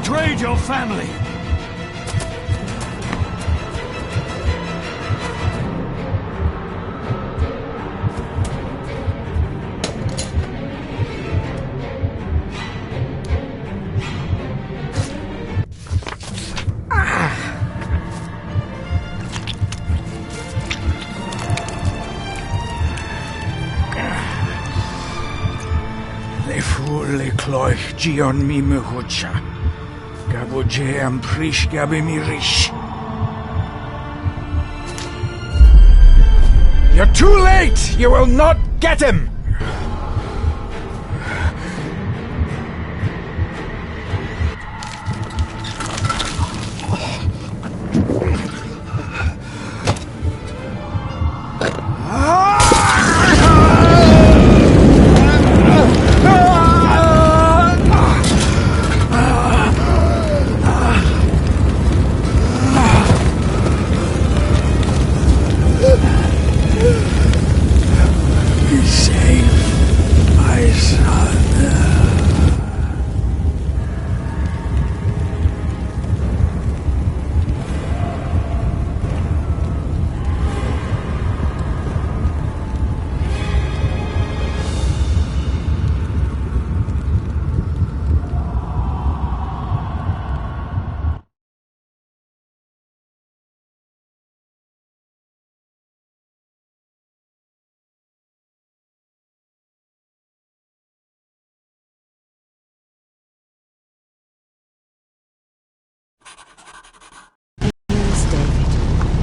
betrayed your family. Le cloich gion mi mehucha. Gaboje am prish gabe mi rish. You're too late! You will not get him!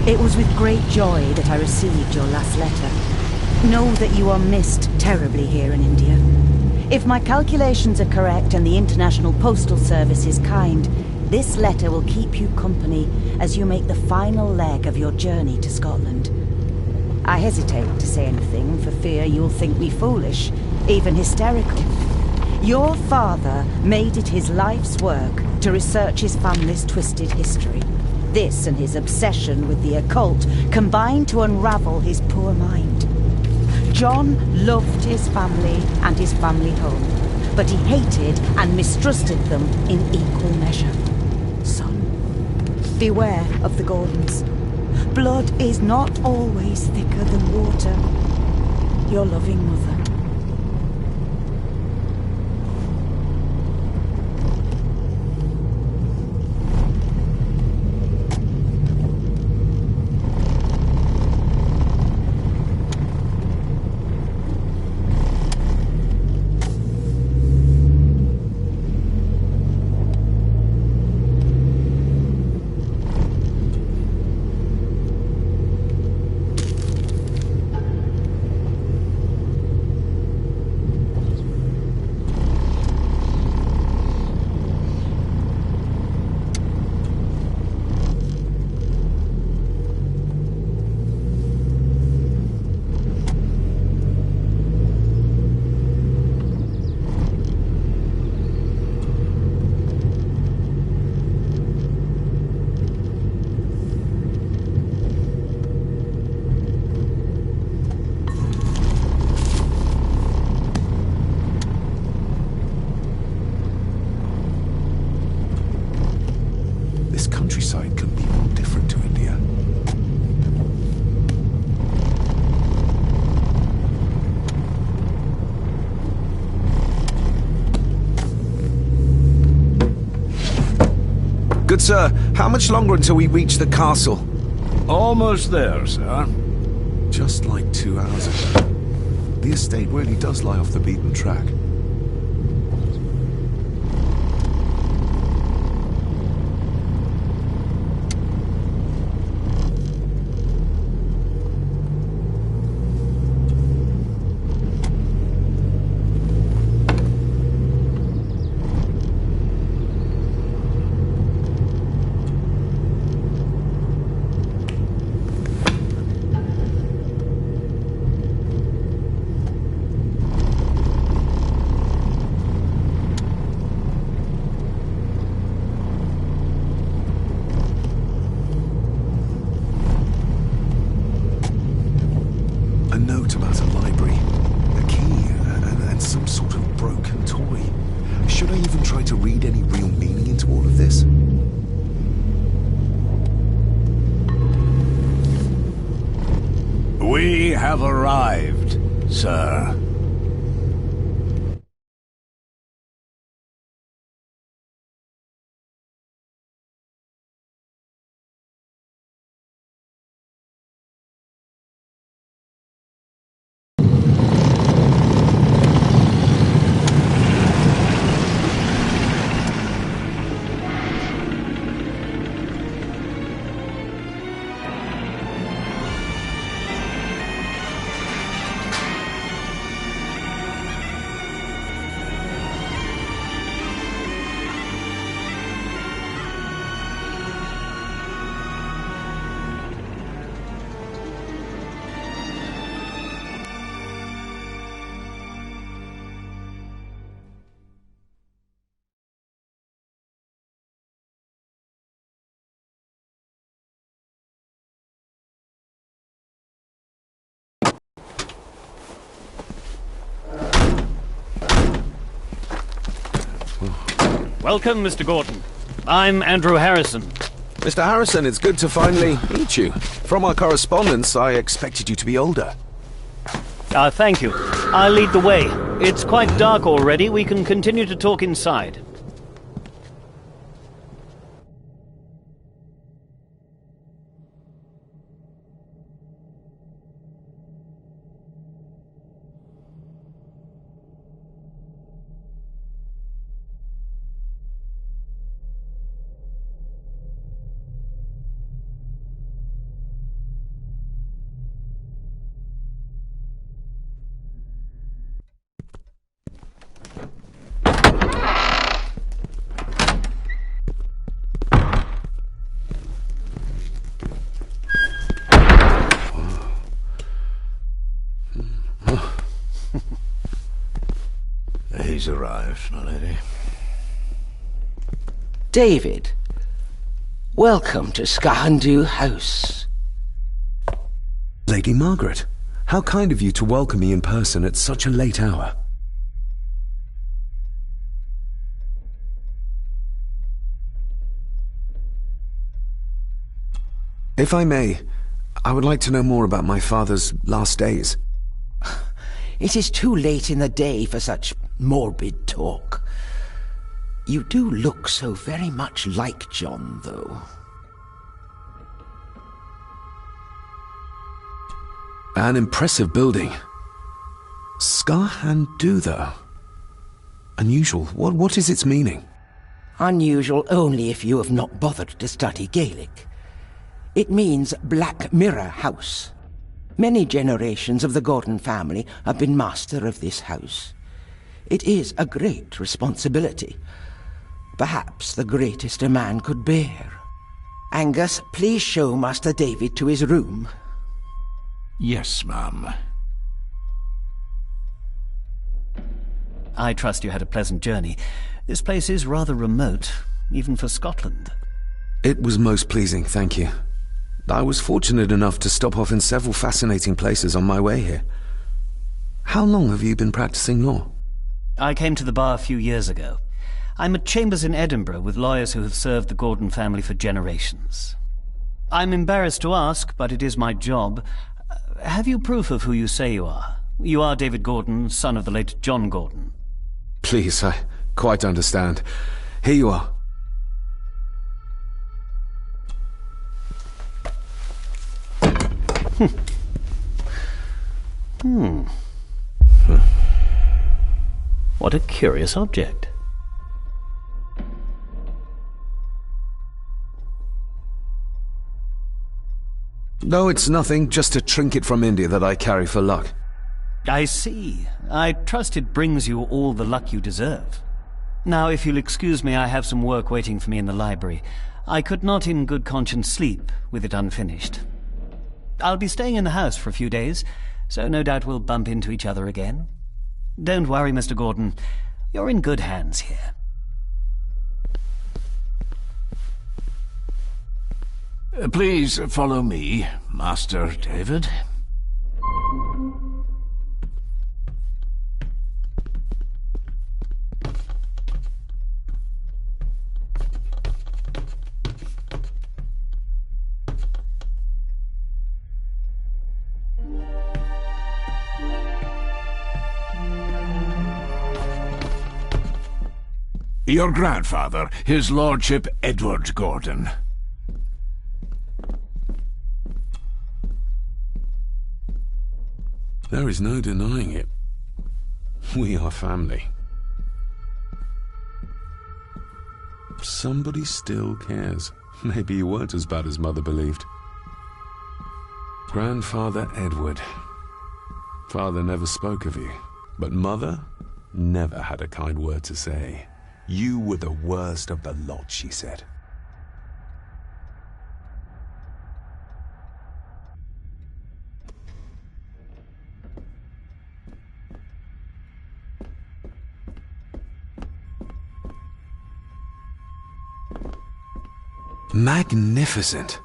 It was with great joy that I received your last letter. Know that you are missed terribly here in India. If my calculations are correct and the International Postal Service is kind, this letter will keep you company as you make the final leg of your journey to Scotland. I hesitate to say anything for fear you'll think me foolish, even hysterical. Your father made it his life's work to research his family's twisted history. This and his obsession with the occult combined to unravel his poor mind. John loved his family and his family home, but he hated and mistrusted them in equal measure. Son, beware of the Gordons. Blood is not always thicker than water. Your loving mother. Countryside can be more different to India. Good sir, how much longer until we reach the castle? Almost there, sir. Just like 2 hours ago. The estate really does lie off the beaten track. have arrived, sir. Welcome, Mr. Gordon. I'm Andrew Harrison. Mr. Harrison, it's good to finally meet you. From our correspondence, I expected you to be older. Thank you. I'll lead the way. It's quite dark already. We can continue to talk inside. He's arrived, my lady. David, welcome to Skahandu House. Lady Margaret, how kind of you to welcome me in person at such a late hour. If I may, I would like to know more about my father's last days. It is too late in the day for such morbid talk. You do look so very much like John, though. An impressive building. Skahandu, though. Unusual. What is its meaning? Unusual only if you have not bothered to study Gaelic. It means Black Mirror House. Many generations of the Gordon family have been master of this house. It is a great responsibility. Perhaps the greatest a man could bear. Angus, please show Master David to his room. Yes, ma'am. I trust you had a pleasant journey. This place is rather remote, even for Scotland. It was most pleasing, thank you. I was fortunate enough to stop off in several fascinating places on my way here. How long have you been practicing law? I came to the bar a few years ago. I'm at chambers in Edinburgh with lawyers who have served the Gordon family for generations. I'm embarrassed to ask, but it is my job. Have you proof of who you say you are? You are David Gordon, son of the late John Gordon. Please, I quite understand. Here you are. What a curious object. No, it's nothing, just a trinket from India that I carry for luck. I see. I trust it brings you all the luck you deserve. Now, if you'll excuse me, I have some work waiting for me in the library. I could not in good conscience sleep with it unfinished. I'll be staying in the house for a few days, so no doubt we'll bump into each other again. Don't worry, Mr. Gordon. You're in good hands here. Please follow me, Master David. Your grandfather, his lordship Edward Gordon. There is no denying it. We are family. Somebody still cares. Maybe you weren't as bad as Mother believed. Grandfather Edward. Father never spoke of you, but Mother never had a kind word to say. You were the worst of the lot, she said. Magnificent.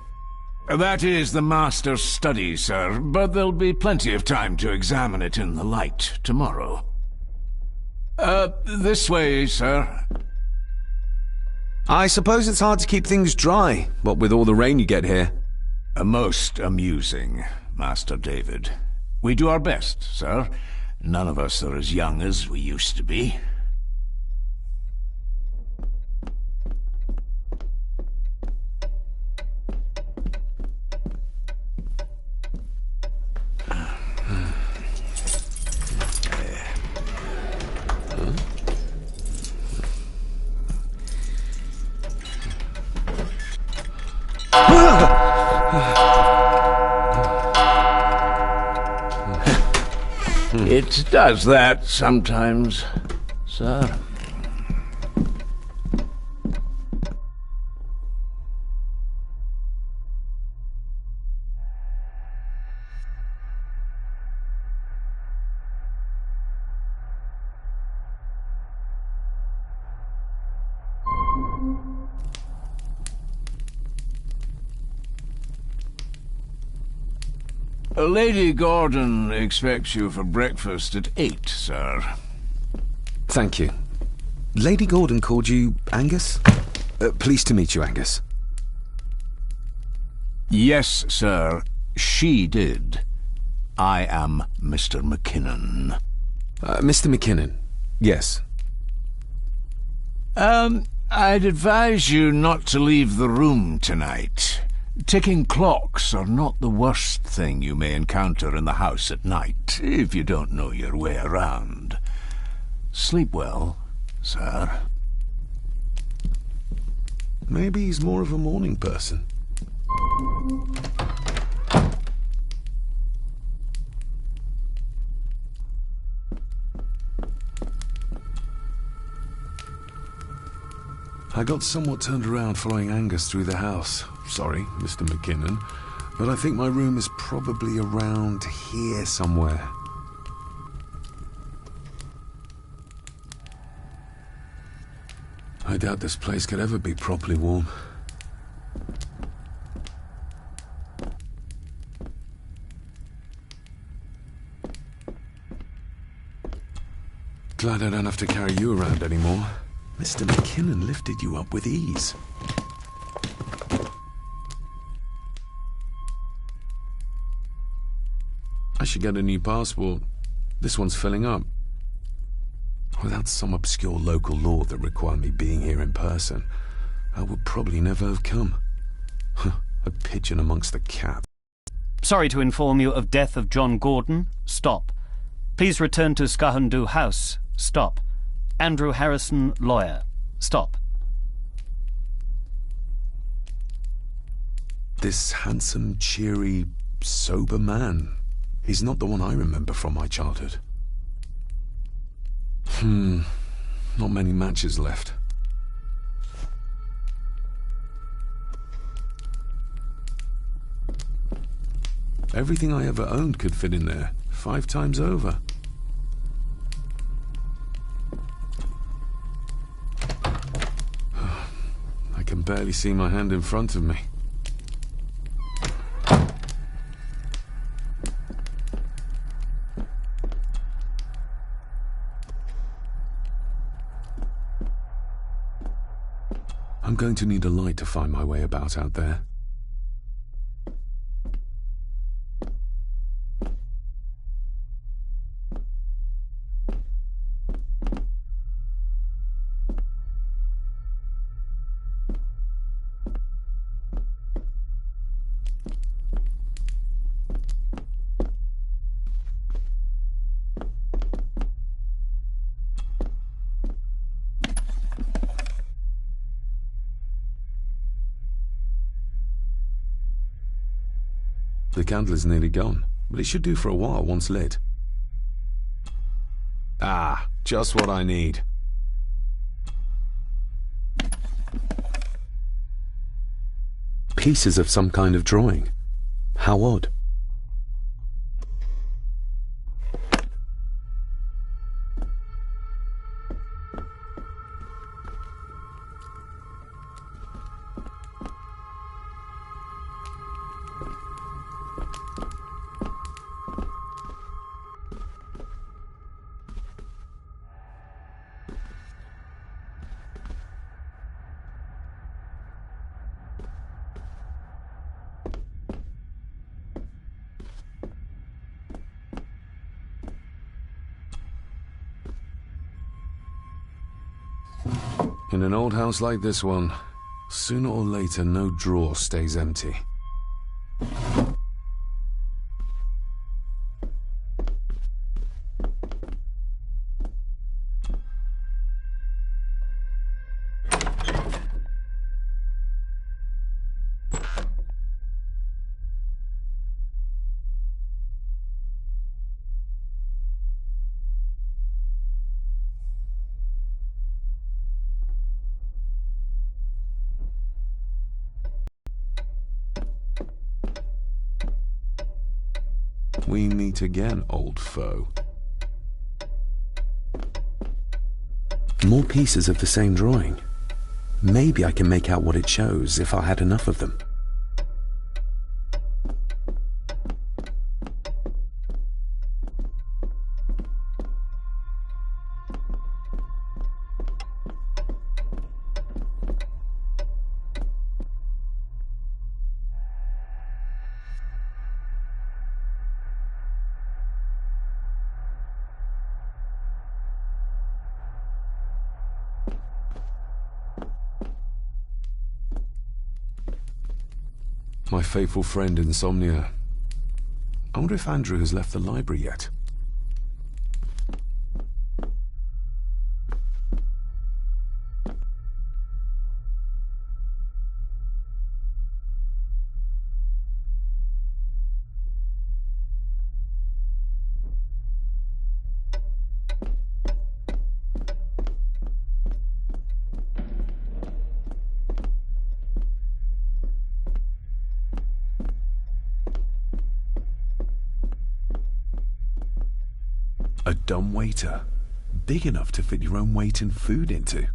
That is the master's study, sir, but there'll be plenty of time to examine it in the light tomorrow. This way, sir. I suppose it's hard to keep things dry, what with all the rain you get here. Most amusing, Master David. We do our best, sir. None of us are as young as we used to be. It does that sometimes, sir. Lady Gordon expects you for breakfast at 8, sir. Thank you. Lady Gordon called you Angus? Pleased to meet you, Angus. Yes, sir. She did. I am Mr. McKinnon. Mr. McKinnon, yes. I'd advise you not to leave the room tonight. Ticking clocks are not the worst thing you may encounter in the house at night, if you don't know your way around. Sleep well, sir. Maybe he's more of a morning person. I got somewhat turned around following Angus through the house. Sorry, Mr. McKinnon, but I think my room is probably around here somewhere. I doubt this place could ever be properly warm. Glad I don't have to carry you around anymore. Mr. McKinnon lifted you up with ease. I should get a new passport. This one's filling up. Without some obscure local law that required me being here in person, I would probably never have come. A pigeon amongst the cats. Sorry to inform you of death of John Gordon. Stop. Please return to Skahundu House. Stop. Andrew Harrison, lawyer. Stop. This handsome, cheery, sober man. He's not the one I remember from my childhood. Not many matches left. Everything I ever owned could fit in there, 5 times over. I can barely see my hand in front of me. I'm going to need a light to find my way about out there. The candle is nearly gone, but it should do for a while once lit. Ah, just what I need. Pieces of some kind of drawing. How odd. In an old house like this one, sooner or later no drawer stays empty. We meet again, old foe. More pieces of the same drawing. Maybe I can make out what it shows if I had enough of them. My faithful friend Insomnia. I wonder if Andrew has left the library yet. A dumb waiter, big enough to fit your own weight in food into.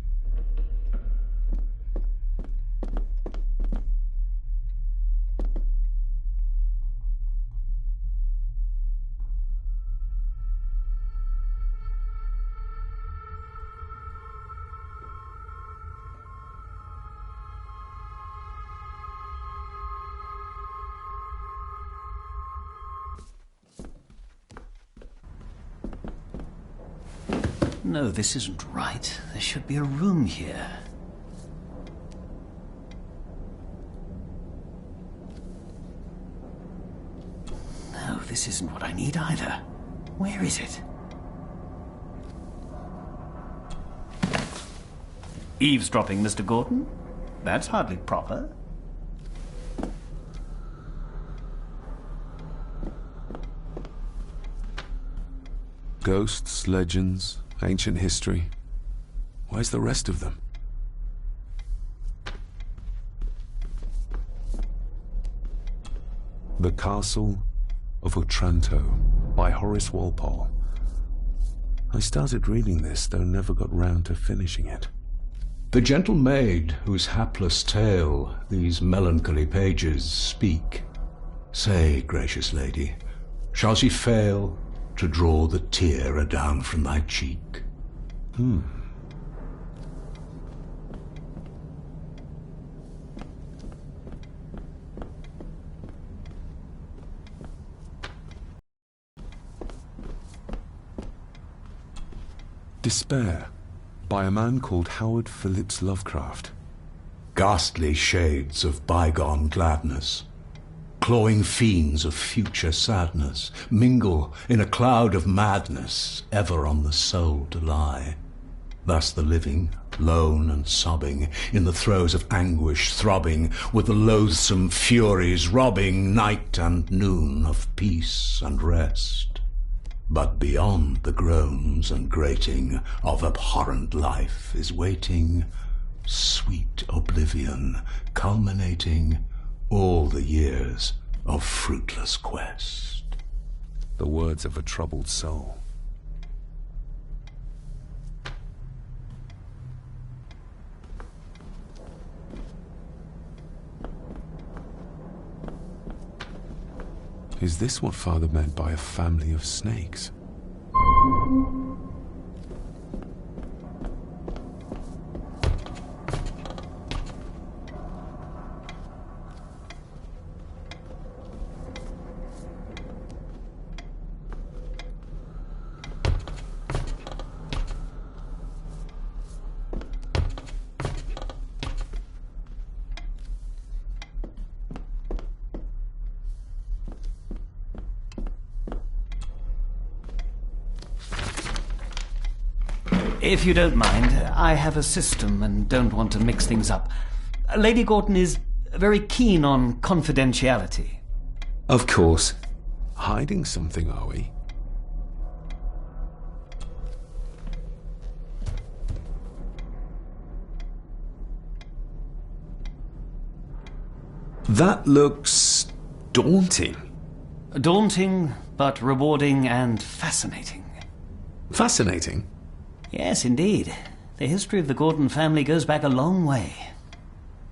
No, this isn't right. There should be a room here. No, this isn't what I need either. Where is it? Eavesdropping, Mr. Gordon? That's hardly proper. Ghosts, legends, ancient history. Where's the rest of them? The Castle of Otranto by Horace Walpole. I started reading this, though never got round to finishing it. The gentle maid whose hapless tale these melancholy pages speak. Say, gracious lady, shall she fail to draw the tear adown from thy cheek? Despair, by a man called Howard Phillips Lovecraft. Ghastly shades of bygone gladness, clawing fiends of future sadness, mingle in a cloud of madness, ever on the soul to lie. Thus the living lone and sobbing, in the throes of anguish throbbing, with the loathsome furies robbing night and noon of peace and rest. But beyond the groans and grating of abhorrent life is waiting sweet oblivion, culminating all the years of fruitless quest. The words of a troubled soul. Is this what Father meant by a family of snakes? If you don't mind, I have a system and don't want to mix things up. Lady Gorton is very keen on confidentiality. Of course. Hiding something, are we? That looks daunting. Daunting, but rewarding and fascinating. Fascinating? Yes, indeed. The history of the Gordon family goes back a long way.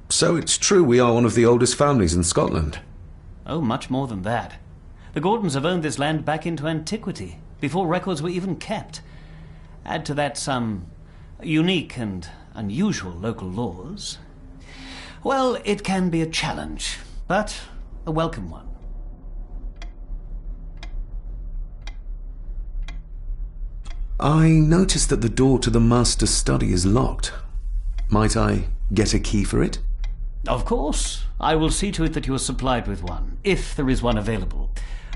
So it's true we are one of the oldest families in Scotland? Oh, much more than that. The Gordons have owned this land back into antiquity, before records were even kept. Add to that some unique and unusual local laws. Well, it can be a challenge, but a welcome one. I noticed that the door to the master's study is locked. Might I get a key for it? Of course. I will see to it that you are supplied with one, if there is one available.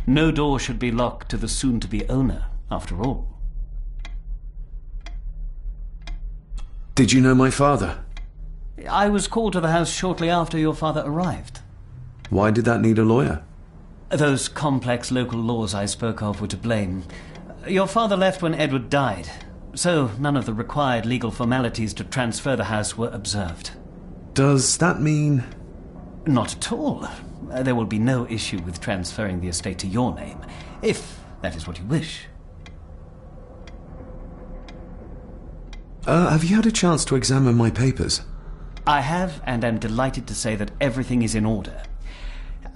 No door should be locked to the soon-to-be owner, after all. Did you know my father? I was called to the house shortly after your father arrived. Why did that need a lawyer? Those complex local laws I spoke of were to blame. Your father left when Edward died, so none of the required legal formalities to transfer the house were observed. Does that mean... Not at all. There will be no issue with transferring the estate to your name, if that is what you wish. Have you had a chance to examine my papers? I have, and am delighted to say that everything is in order.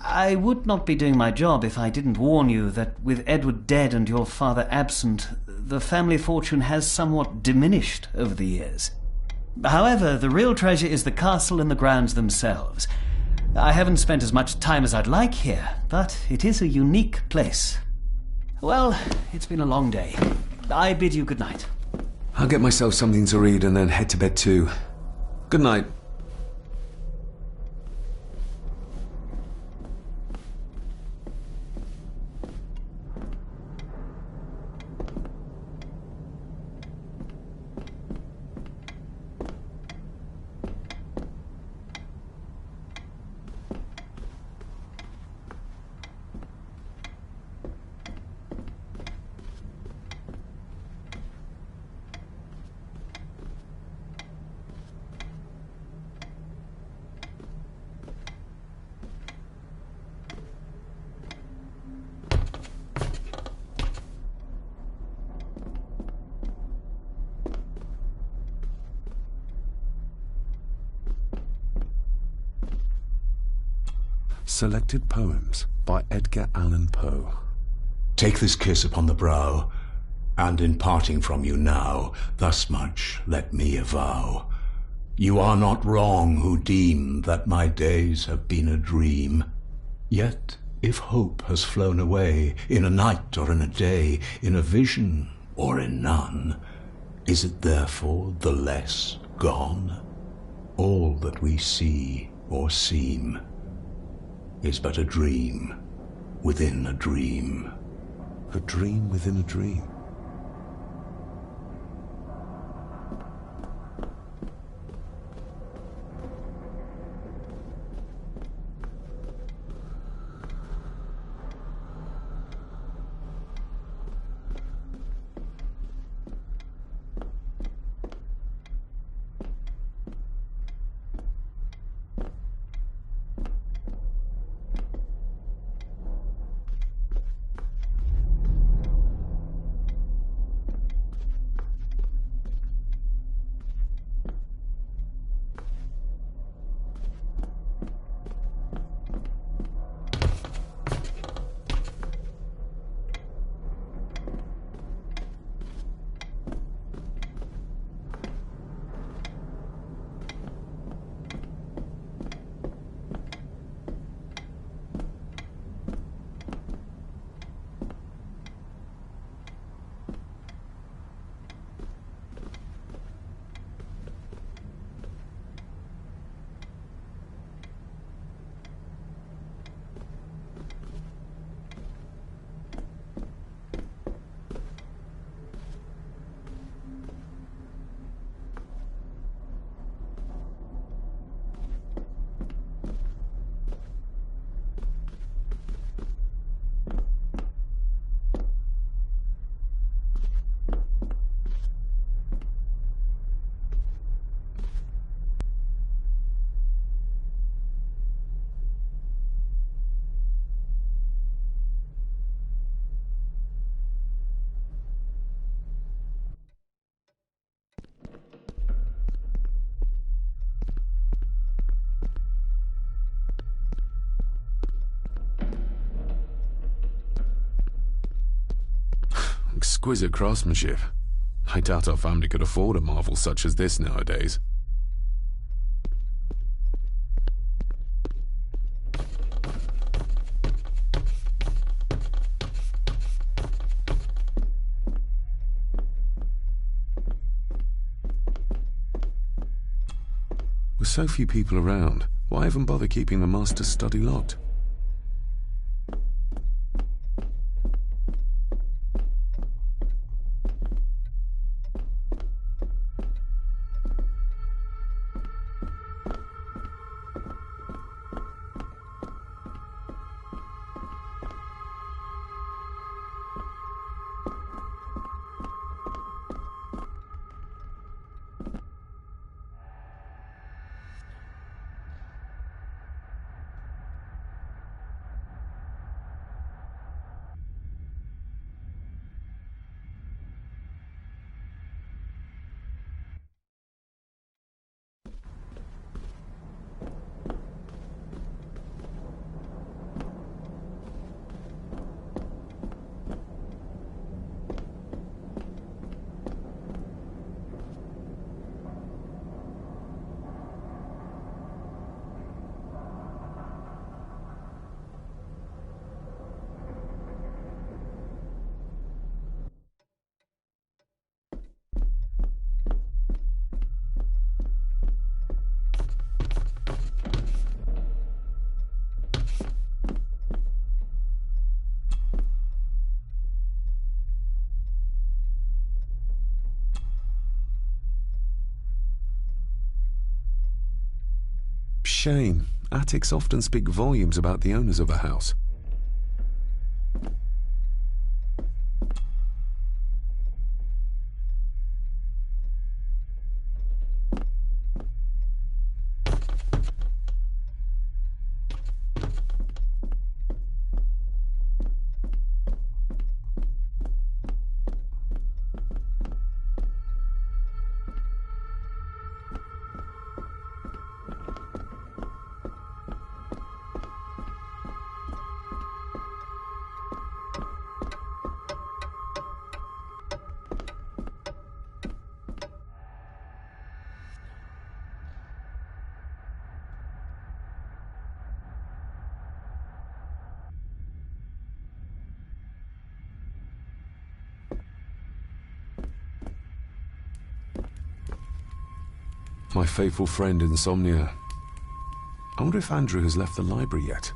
I would not be doing my job if I didn't warn you that with Edward dead and your father absent, the family fortune has somewhat diminished over the years. However, the real treasure is the castle and the grounds themselves. I haven't spent as much time as I'd like here, but it is a unique place. Well, it's been a long day. I bid you good night. I'll get myself something to read and then head to bed too. Good night. Selected Poems by Edgar Allan Poe. Take this kiss upon the brow, and in parting from you now, thus much let me avow. You are not wrong who deem that my days have been a dream. Yet, if hope has flown away, in a night or in a day, in a vision or in none, is it therefore the less gone? All that we see or seem is but a dream within a dream. A dream within a dream. Exquisite craftsmanship. I doubt our family could afford a marvel such as this nowadays. With so few people around, why even bother keeping the master's study locked? Shame. Attics often speak volumes about the owners of a house. My faithful friend Insomnia. I wonder if Andrew has left the library yet.